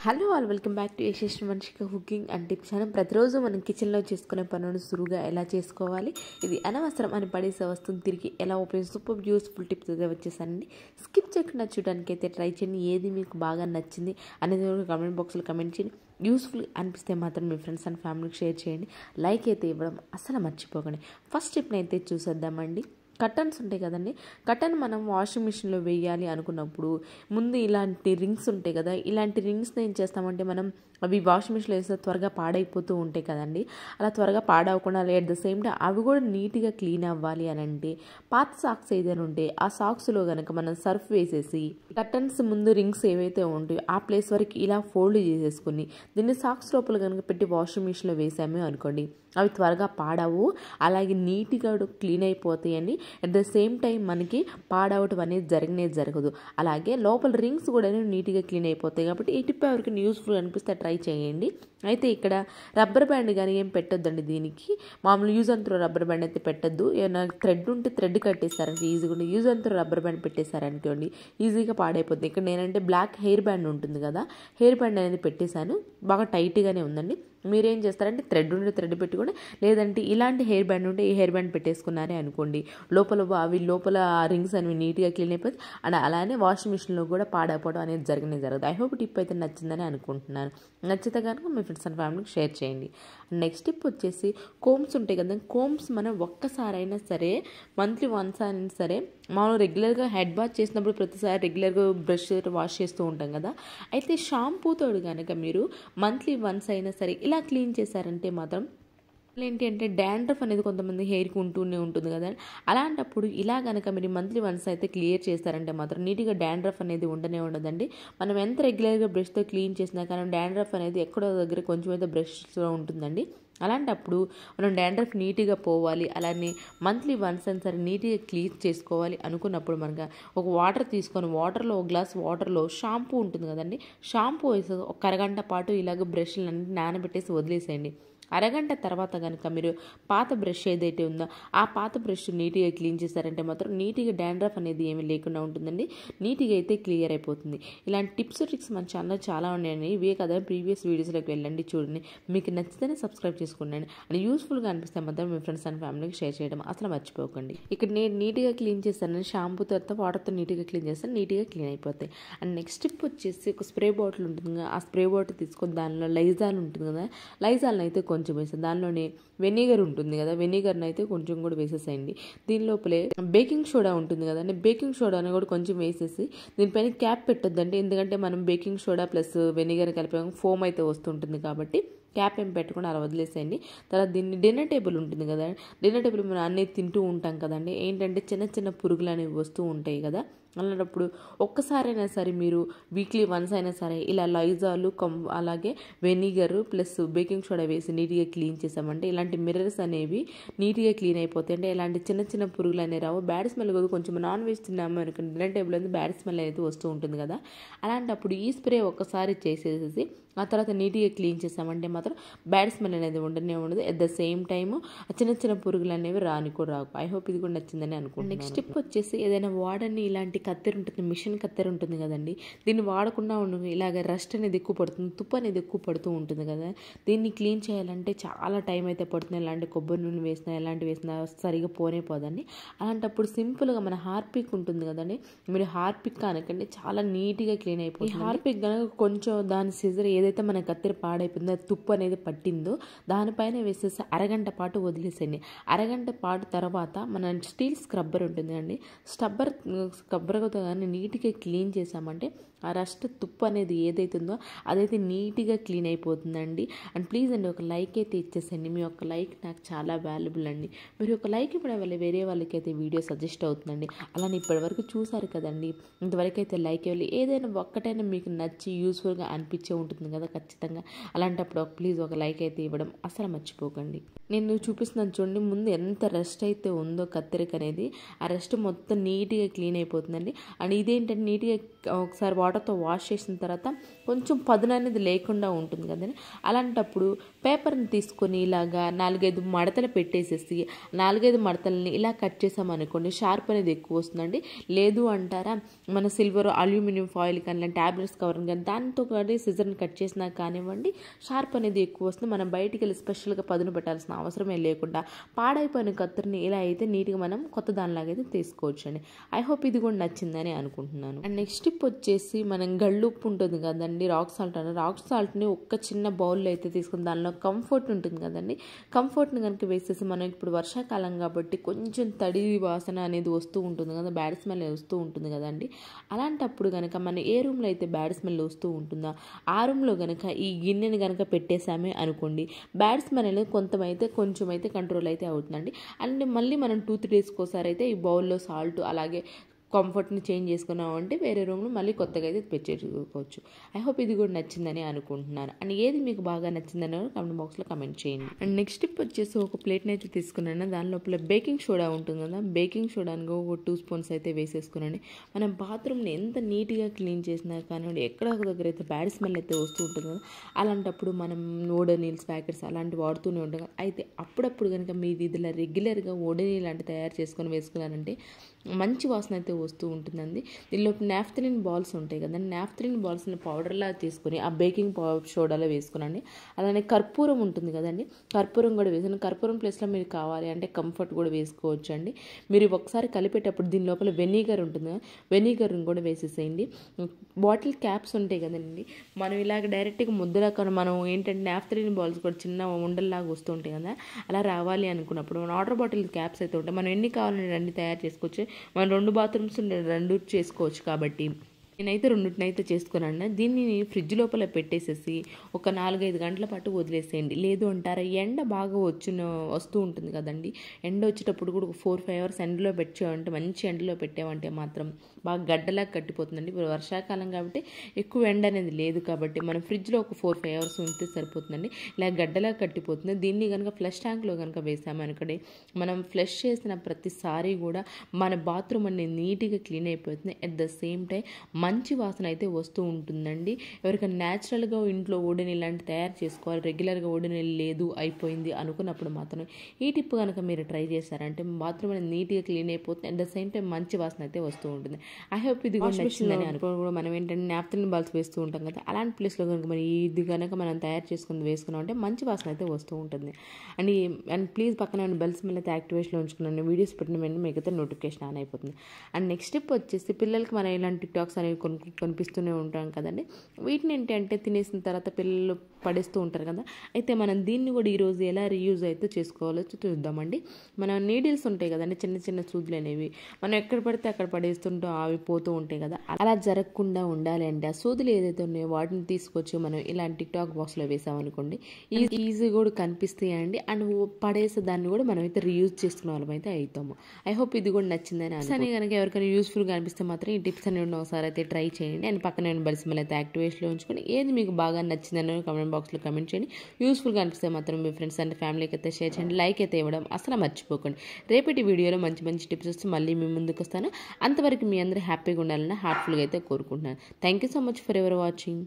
Hello all welcome back to Yashaswi Manishika cooking and tips అని ప్రతిరోజు మనం కిచెన్లో చేసుకునే పనులను సులువుగా ఎలా చేసుకోవాలి, ఇది అనవసరం అని పడేసే వస్తువుని తిరిగి ఎలా ఉపయోగించి సూపర్ యూస్ఫుల్ టిప్స్ అయితే వచ్చేసానండి. స్కిప్ చేయకుండా చూడడానికి అయితే ట్రై చేయండి. ఏది మీకు బాగా నచ్చింది అనేది కామెంట్ బాక్స్లో కమెంట్ చేయండి. యూస్ఫుల్ అనిపిస్తే మాత్రం మీ ఫ్రెండ్స్ అండ్ ఫ్యామిలీకి షేర్ చేయండి. లైక్ అయితే ఇవ్వడం అసలు మర్చిపోకండి. ఫస్ట్ టిప్ని అయితే చూసేద్దామండి. కర్టన్స్ ఉంటాయి కదండి, కర్టన్ మనం వాషింగ్ మిషన్లో వేయాలి అనుకున్నప్పుడు ముందు ఇలాంటి రింగ్స్ ఉంటాయి కదా, ఇలాంటి రింగ్స్ని ఏం చేస్తామంటే మనం అవి వాషింగ్ మిషన్లో వేస్తే త్వరగా పాడైపోతూ ఉంటాయి కదండి. అలా త్వరగా పాడవకుండా అట్ ద సేమ్ టైం అవి కూడా నీట్గా క్లీన్ అవ్వాలి అని అంటే పాత సాక్స్ ఏదైనా ఉంటే ఆ సాక్స్లో కనుక మనం సర్ఫ్ వేసేసి కర్టన్స్ ముందు రింగ్స్ ఏవైతే ఉంటాయో ఆ ప్లేస్ వరకు ఇలా ఫోల్డ్ చేసేసుకుని దీన్ని సాక్స్ లోపల కనుక పెట్టి వాషింగ్ మిషన్లో వేసాము అనుకోండి, అవి త్వరగా పాడవు, అలాగే నీట్గా క్లీన్ అయిపోతాయండి. అట్ ద సేమ్ టైం మనకి పాడవటం అనేది జరగదు. అలాగే లోపల రింగ్స్ కూడా నీట్గా క్లీన్ అయిపోతాయి. కాబట్టి ఈ టిప్ ఎవరికి యూస్ఫుల్ అనిపిస్తే ట్రై చేయండి. అయితే ఇక్కడ రబ్బర్ బ్యాండ్ కానీ ఏం పెట్టొద్దండి, దీనికి మామూలు use and throw rubber band అయితే పెట్టద్దు. ఏమైనా థ్రెడ్ ఉంటే థ్రెడ్ కట్టేస్తారంటే ఈజీగా ఉంటే use and throw rubber band పెట్టేశారనుకోండి ఈజీగా పాడైపోతుంది. ఇక్కడ నేనంటే బ్లాక్ హెయిర్ బ్యాండ్ ఉంటుంది కదా, హెయిర్ బ్యాండ్ అనేది పెట్టేశాను, బాగా టైట్గానే ఉందండి. మీరేం చేస్తారంటే థ్రెడ్ ఉంటే థ్రెడ్ పెట్టుకోండి, లేదంటే ఇలాంటి హెయిర్ బ్యాండ్ ఉంటే ఈ హెయిర్ బ్యాండ్ పెట్టేసుకున్నారే అనుకోండి, లోపల రింగ్స్ అనేవి నీట్గా క్లీన్ అయిపోతుంది. అండ్ అలానే వాషింగ్ మిషన్లో కూడా పాడైపోవడం అనేది జరగదు. ఐ హోప్ టిప్ అయితే నచ్చిందని అనుకుంటున్నాను. నచ్చితే కనుక మీ ఫ్రెండ్స్ అండ్ ఫ్యామిలీకి షేర్ చేయండి. నెక్స్ట్ టిప్ వచ్చేసి కోమ్స్ ఉంటాయి కదా, కోమ్స్ మనం ఒక్కసారైనా సరే మంత్లీ వన్స్ అయినా సరే మనం రెగ్యులర్గా హెడ్ బాత్ చేసినప్పుడు ప్రతిసారి రెగ్యులర్గా బ్రష్ వాష్ చేస్తూ ఉంటాం కదా, అయితే షాంపూతో కనుక మీరు మంత్లీ వన్స్ అయినా సరే ఇలా క్లీన్ చేశారంటే మాత్రం ఏంటి అంటే డాండ్రఫ్ అనేది కొంతమంది హెయిర్కి ఉంటూనే ఉంటుంది కదా, అలాంటప్పుడు ఇలా కనుక మీరు మంత్లీ వన్స్ అయితే క్లియర్ చేస్తారంటే మాత్రం నీట్గా డాండ్రఫ్ అనేది ఉండదండి. మనం ఎంత రెగ్యులర్గా బ్రష్తో క్లీన్ చేసినా కానీ డాండ్రఫ్ అనేది ఎక్కడో దగ్గర కొంచెం అయితే బ్రష్లో ఉంటుందండి. అలాంటప్పుడు మనం డాండ్రఫ్ నీట్గా పోవాలి, అలానే మంత్లీ వన్స్ అని సరే నీట్గా క్లీన్ చేసుకోవాలి అనుకున్నప్పుడు మనకు ఒక వాటర్ తీసుకొని వాటర్లో ఒక గ్లాస్ వాటర్లో షాంపూ ఉంటుంది కదండి, షాంపూ వేసి ఒక అరగంట పాటు ఇలాగ బ్రష్లన్నీ నానబెట్టేసి వదిలేసేయండి. అరగంట తర్వాత కనుక మీరు పాత బ్రష్ ఏదైతే ఉందో ఆ పాత బ్రష్ నీట్గా క్లీన్ చేశారంటే మాత్రం నీట్గా డాండ్రఫ్ అనేది ఏమీ లేకుండా ఉంటుందండి, నీట్గా అయితే క్లియర్ అయిపోతుంది. ఇలాంటి టిప్స్ ట్రిక్స్ మన ఛానల్లో చాలా ఉన్నాయండి. ఇవే కదా ప్రీవియస్ వీడియోస్లోకి వెళ్ళండి, చూడండి. మీకు నచ్చితేనే సబ్స్క్రైబ్ చేసుకోండి అండ్ యూస్ఫుల్గా అనిపిస్తే మాత్రం మీ ఫ్రెండ్స్ అండ్ ఫ్యామిలీకి షేర్ చేయడం అసలు మర్చిపోకండి. ఇక్కడ నేను నీట్గా క్లీన్ చేస్తాను, షాంపూ తర్వాత వాటర్తో నీట్గా క్లీన్ చేస్తాను, నీట్గా క్లీన్ అయిపోతాయి. అండ్ నెక్స్ట్ టిప్ వచ్చేసి ఒక స్ప్రే బాటిల్ ఉంటుంది కదా, ఆ స్ప్రే బాటిల్ తీసుకొని దానిలో లైజాల్ ఉంటుంది కదా, లైజాల్ని అయితే కొంచెం వేసేది, దానిలోనే వెనిగర్ ఉంటుంది కదా, వెనిగర్ని అయితే కొంచెం కూడా వేసేసేయండి. దీని లోపలే బేకింగ్ సోడా ఉంటుంది కదండి, బేకింగ్ సోడాని కూడా కొంచెం వేసేసి దీనిపైన క్యాప్ పెట్టొద్దండి, ఎందుకంటే మనం బేకింగ్ సోడా ప్లస్ వెనిగర్ కలిపి ఫోమ్ అయితే వస్తుంటుంది కాబట్టి క్యాప్ ఏం పెట్టకుండా అలా వదిలేసేయండి. తర్వాత దీన్ని డిన్నర్ టేబుల్ ఉంటుంది కదా, డిన్నర్ టేబుల్ మనం అన్నీ తింటూ ఉంటాం కదండి, ఏంటంటే చిన్న చిన్న పురుగులు అనేవి వస్తూ ఉంటాయి కదా, అలాంటప్పుడు ఒక్కసారైనా సరే మీరు వీక్లీ వన్స్ అయినా సరే ఇలా లైజాలు అలాగే వెనిగర్ ప్లస్ బేకింగ్ సోడా వేసి నీట్గా క్లీన్ చేసామంటే ఇలాంటి మిర్రర్స్ అనేవి నీట్గా క్లీన్ అయిపోతాయి. అంటే ఇలాంటి చిన్న చిన్న పురుగులు అనేవి రావు. బ్యాడ్ స్మెల్ కూడా కొంచెం నాన్ వెజ్ తిన్నాము అనుకోండి డిన్నర్ టేబుల్ అనేది బ్యాడ్ స్మెల్ అనేది వస్తూ ఉంటుంది కదా, అలాంటప్పుడు ఈ స్ప్రే ఒక్కసారి చేసేసి ఆ తర్వాత నీట్గా క్లీన్ చేసామంటే మాత్రం బ్యాడ్ స్మెల్ అనేది ఉండదు. అట్ ద సేమ్ టైము చిన్న చిన్న పురుగులు అనేవి కూడా రావు. ఐ హోప్ ఇది కూడా నచ్చిందని అనుకుంటున్నాను. నెక్స్ట్ టిప్ వచ్చేసి ఏదైనా వాడని ఇలాంటి కత్తెర ఉంటుంది, మిషన్ కత్తెర ఉంటుంది కదండి, దీన్ని వాడకుండా ఉండదు, ఇలాగ రస్ట్ అనేది ఎక్కువ పడుతుంది, తుప్పు అనేది ఎక్కువ పడుతూ ఉంటుంది కదా, దీన్ని క్లీన్ చేయాలంటే చాలా టైం అయితే పడుతుంది. ఇలాంటి కొబ్బరి నూనె వేసినా ఎలాంటి వేసినా సరిగా పోనే పోదండి. అలాంటప్పుడు సింపుల్గా మన హార్పిక్ ఉంటుంది కదండి, మీరు హార్పిక్ అనకండి చాలా నీట్గా క్లీన్ అయిపోతుంది. ఈ హార్పిక్ కనుక కొంచెం దాని సిజర్ ఏదైతే మన కత్తెర పాడైపోయిందో తుప్పు అనేది పట్టిందో దానిపైన వేసేసి అరగంట పాటు వదిలేసేయండి. అరగంట పాటు తర్వాత మన స్టీల్ స్క్రబ్బర్ ఉంటుంది అండి, స్క్రబ్బర్తో కానీ నీట్గా క్లీన్ చేసామంటే ఆ రస్ట్ తుప్పు అనేది ఏదైతే ఉందో అదైతే నీట్గా క్లీన్ అయిపోతుందండి. అండ్ ప్లీజ్ అండి ఒక లైక్ అయితే ఇచ్చేసండి, మీ యొక్క లైక్ నాకు చాలా వాల్యుబుల్ అండి. మీరు ఒక లైక్ ఇవ్వడం వల్ల వేరే వాళ్ళకి అయితే వీడియో సజెస్ట్ అవుతుందండి. అలానే ఇప్పటివరకు చూసారు కదండి, ఇంతవరకు అయితే లైక్ ఇవ్వాలి. ఏదైనా ఒక్కటైనా మీకు నచ్చి యూస్ఫుల్గా అనిపించే ఉంటుంది కదా ఖచ్చితంగా, అలాంటప్పుడు ప్లీజ్ ఒక లైక్ అయితే ఇవ్వడం అసలు మర్చిపోకండి. నేను చూపిస్తున్నాను చూడండి, ముందు ఎంత రెస్ట్ అయితే ఉందో కత్తెరకు అనేది ఆ రెస్ట్ మొత్తం నీట్గా క్లీన్ అయిపోతుందండి. అండ్ ఇదేంటంటే నీట్గా ఒకసారి వాటర్తో వాష్ చేసిన తర్వాత కొంచెం పదును అనేది లేకుండా ఉంటుంది కదండి. అలాంటప్పుడు పేపర్ని తీసుకొని ఇలాగా 4-5 మడతలు పెట్టేసేసి 4-5 మడతలని ఇలా కట్ చేసామనుకోండి షార్ప్ అనేది ఎక్కువ వస్తుందండి. లేదు అంటారా, మన సిల్వర్ అల్యూమినియం ఫాయిల్ కానీ ట్యాబ్లెట్స్ కవర్ కానీ దాంతో కానీ సిజర్ని కట్ చేసినా కానివ్వండి షార్ప్ అనేది ఎక్కువ వస్తుంది. మనం బయటికి వెళ్ళి స్పెషల్గా పదును పెట్టాల్సిన అవసరమే లేకుండా పాడైపోయిన కత్తెరని ఇలా అయితే నీట్గా మనం కొత్త దానిలాగా అయితే తీసుకోవచ్చు అండి. ఐ హోప్ ఇది కూడా నచ్చిందని అనుకుంటున్నాను. అండ్ నెక్స్ట్ టిప్ వచ్చేసి మనం గళ్ళుప్పు ఉంటుంది కదండి, రాక్ సాల్ట్ అని, రాక్ సాల్ట్ని ఒక్క చిన్న బౌల్లో అయితే తీసుకుని దానిలో కంఫర్ట్ ఉంటుంది కదండి, కంఫర్ట్ని కనుక వేసేసి మనం ఇప్పుడు వర్షాకాలం కాబట్టి కొంచెం తడి వాసన అనేది వస్తూ ఉంటుంది కదా, బ్యాడ్ స్మెల్ వస్తూ ఉంటుంది కదండి. అలాంటప్పుడు కనుక మనం ఏ రూమ్లో అయితే బ్యాడ్ స్మెల్ వస్తూ ఉంటుందో ఆ రూమ్లో కనుక ఈ గిన్నెని కనుక పెట్టేసామే అనుకోండి బ్యాడ్ స్మెల్ అనేది కొంచెం అయితే కంట్రోల్ అయితే అవుతుందండి. అండ్ మళ్ళీ మనం 2-3 డేస్కి ఒకసారి అయితే ఈ బౌల్లో సాల్ట్ అలాగే కంఫర్ట్ని చేంజ్ చేసుకున్నామంటే వేరే రూమ్లో మళ్ళీ కొత్తగా అయితే పెట్టుకోవచ్చు. ఐ హోప్ ఇది కూడా నచ్చిందని అనుకుంటున్నాను. అండ్ ఏది మీకు బాగా నచ్చిందని కామెంట్ బాక్స్లో కమెంట్ చేయండి. అండ్ నెక్స్ట్ టిప్ వచ్చేసి ఒక ప్లేట్ని అయితే తీసుకున్నాను, దాని లోపల బేకింగ్ సోడా ఉంటుంది కదా, బేకింగ్ సోడాని ఒక 2 స్పూన్స్ అయితే వేసేసుకున్నాను. మనం బాత్రూమ్ని ఎంత నీట్గా క్లీన్ చేసినా కానివ్వండి ఎక్కడ ఒక దగ్గర అయితే బ్యాడ్ స్మెల్ అయితే వస్తూ ఉంటుంది కదా, అలాంటప్పుడు మనం ఓడోనిల్స్ ప్యాకెట్స్ అలాంటివి వాడుతూనే ఉంటాం కదా. అయితే అప్పుడప్పుడు కనుక మీది ఇదిలా రెగ్యులర్గా ఓడోనిల్ లాంటి తయారు చేసుకొని వేసుకున్నారంటే మంచి వాసన అయితే వస్తూ ఉంటుందండి. దీనిలో నాఫ్థలిన్ బాల్స్ ఉంటాయి కదండి, నాఫ్థలిన్ బాల్స్ని పౌడర్లా తీసుకొని ఆ బేకింగ్ సోడాలో వేసుకునండి. అలానే కర్పూరం ఉంటుంది కదండి, కర్పూరం కూడా వేసాను. కర్పూరం ప్లేస్లో మీరు కావాలి అంటే కంఫర్ట్ కూడా వేసుకోవచ్చు అండి. మీరు ఒకసారి కలిపేటప్పుడు దీని లోపల వెనిగర్ ఉంటుంది కదా, వెనిగర్ని కూడా వేసేసేయండి. బాటిల్ క్యాప్స్ ఉంటాయి కదండి, మనం ఇలాగ డైరెక్ట్గా ముద్దలా మనం ఏంటంటే నాఫ్థలిన్ బాల్స్ కూడా చిన్న ఉండల్లాగా వస్తూ ఉంటాయి కదా, అలా రావాలి అనుకున్నప్పుడు మన వాటర్ బాటిల్ క్యాప్స్ అయితే ఉంటాయి, మనం ఎన్ని కావాలని అన్ని తయారు చేసుకోవచ్చు. మనం 2 బాత్రూమ్స్ 2 చేసుకోవచ్చు కాబట్టి నేనైతే 2 అయితే చేసుకున్నాను. దీన్ని ఫ్రిడ్జ్ లోపల పెట్టేసేసి ఒక 4-5 గంటల పాటు వదిలేసేయండి. లేదు అంటారా ఎండ బాగా వస్తూ ఉంటుంది కదండి, ఎండ వచ్చేటప్పుడు కూడా 4-5 అవర్స్ ఎండలో పెట్టామంటే మంచి ఎండలో పెట్టామంటే మాత్రం బాగా గడ్డలాగా కట్టిపోతుందండి. ఇప్పుడు వర్షాకాలం కాబట్టి ఎక్కువ ఎండ అనేది లేదు కాబట్టి మనం ఫ్రిడ్జ్లో ఒక 4-5 అవర్స్ ఉంటే సరిపోతుందండి. ఇలా గడ్డలాగా కట్టిపోతుంది. దీన్ని కనుక ఫ్లష్ ట్యాంక్లో కనుక వేసామనుకోండి మనం ఫ్లష్ చేసిన ప్రతిసారి కూడా మన బాత్రూమ్ అనేది నీట్గా క్లీన్ అయిపోతుంది. అట్ ద సేమ్ టైం మంచి వాసన అయితే వస్తూ ఉంటుందండి. ఎవరికైనా న్యాచురల్గా ఇంట్లో ఓడిని ఇలాంటి తయారు చేసుకోవాలి, రెగ్యులర్గా ఓడిని లేదు అయిపోయింది అనుకున్నప్పుడు మాత్రం ఈ టిప్ కనుక మీరు ట్రై చేశారంటే బాత్రూమ్ అనేది నీట్గా క్లీన్ అయిపోతుంది. అట్ ద సేమ్ టైం మంచి వాసన అయితే వస్తూ ఉంటుంది. ఐ హోప్ ఇది కూడా నచ్చిందని అనుకో. మనం ఏంటంటే నాప్థలిన్ బాల్స్ వేస్తూ ఉంటాం కదా, అలాంటి ప్లేస్లో కనుక మరి ఇది కనుక మనం తయారు చేసుకుని వేసుకున్నాం అంటే మంచి వాసన అయితే వస్తూ ఉంటుంది. అండ్ ప్లీజ్ పక్కన బెల్స్ మీద అయితే యాక్టివేషన్లో ఉంచుకున్నాను, వీడియోస్ పెట్టిన వెంటనే మిగతా నోటిఫికేషన్ ఆన్ అయిపోతుంది. అండ్ నెక్స్ట్ టిప్ వచ్చేసి పిల్లలకి మనం ఇలాంటి టిక్టాక్స్ అనేవి కనిపిస్తూనే ఉంటాం కదండి, వీటిని ఏంటంటే తినేసిన తర్వాత పిల్లలు పడేస్తూ ఉంటారు కదా, అయితే మనం దీన్ని కూడా ఈరోజు ఎలా రీయూజ్ అయితే చేసుకోవాలో చూద్దామండి. మన నీడిల్స్ ఉంటాయి కదండి, చిన్న చిన్న సూదులు అనేవి మనం ఎక్కడ పడితే అక్కడ పడేస్తుంటాం, అవి పోతూ ఉంటాయి కదా, అలా జరగకుండా ఉండాలి అంటే ఆ సూదులు ఏదైతే ఉన్నాయో వాటిని తీసుకొచ్చి మనం ఇలాంటి టిక్టాక్ బాక్స్లో వేసామనుకోండి ఈజీ కూడా కనిపిస్తాయండి. అండ్ పడేసే దాన్ని కూడా మనం అయితే రీయూజ్ చేసుకునే వాళ్ళం అయితే అవుతాము. ఐ హోప్ ఇది కూడా నచ్చిందని అని కనుక ఎవరికైనా యూస్ఫుల్గా అనిపిస్తే మాత్రం ఈ టిప్స్ అనేవి ఒకసారి అయితే ట్రై చేయండి. అండ్ పక్కన బెల్స్ మళ్ళీ అయితే యాక్టివేషన్లో ఉంచుకొని ఏది మీకు బాగా నచ్చిందని కామెంట్ బాక్స్లో కమెంట్ చేయండి. యూస్ఫుల్గా అనిపిస్తే మాత్రం మీ ఫ్రెండ్స్ అండ్ ఫ్యామిలీకి అయితే షేర్ చేయండి, లైక్ అయితే ఇవ్వడం అసలు మర్చిపోకండి. రేపటి వీడియోలో మంచి మంచి టిప్స్ వస్తే మళ్ళీ మీ ముందుకు వస్తాను. అంతవరకు మీ అందరూ హ్యాపీగా ఉండాలని హార్ట్ఫుల్గా అయితే కోరుకుంటున్నాను. Thank you so much for ever watching.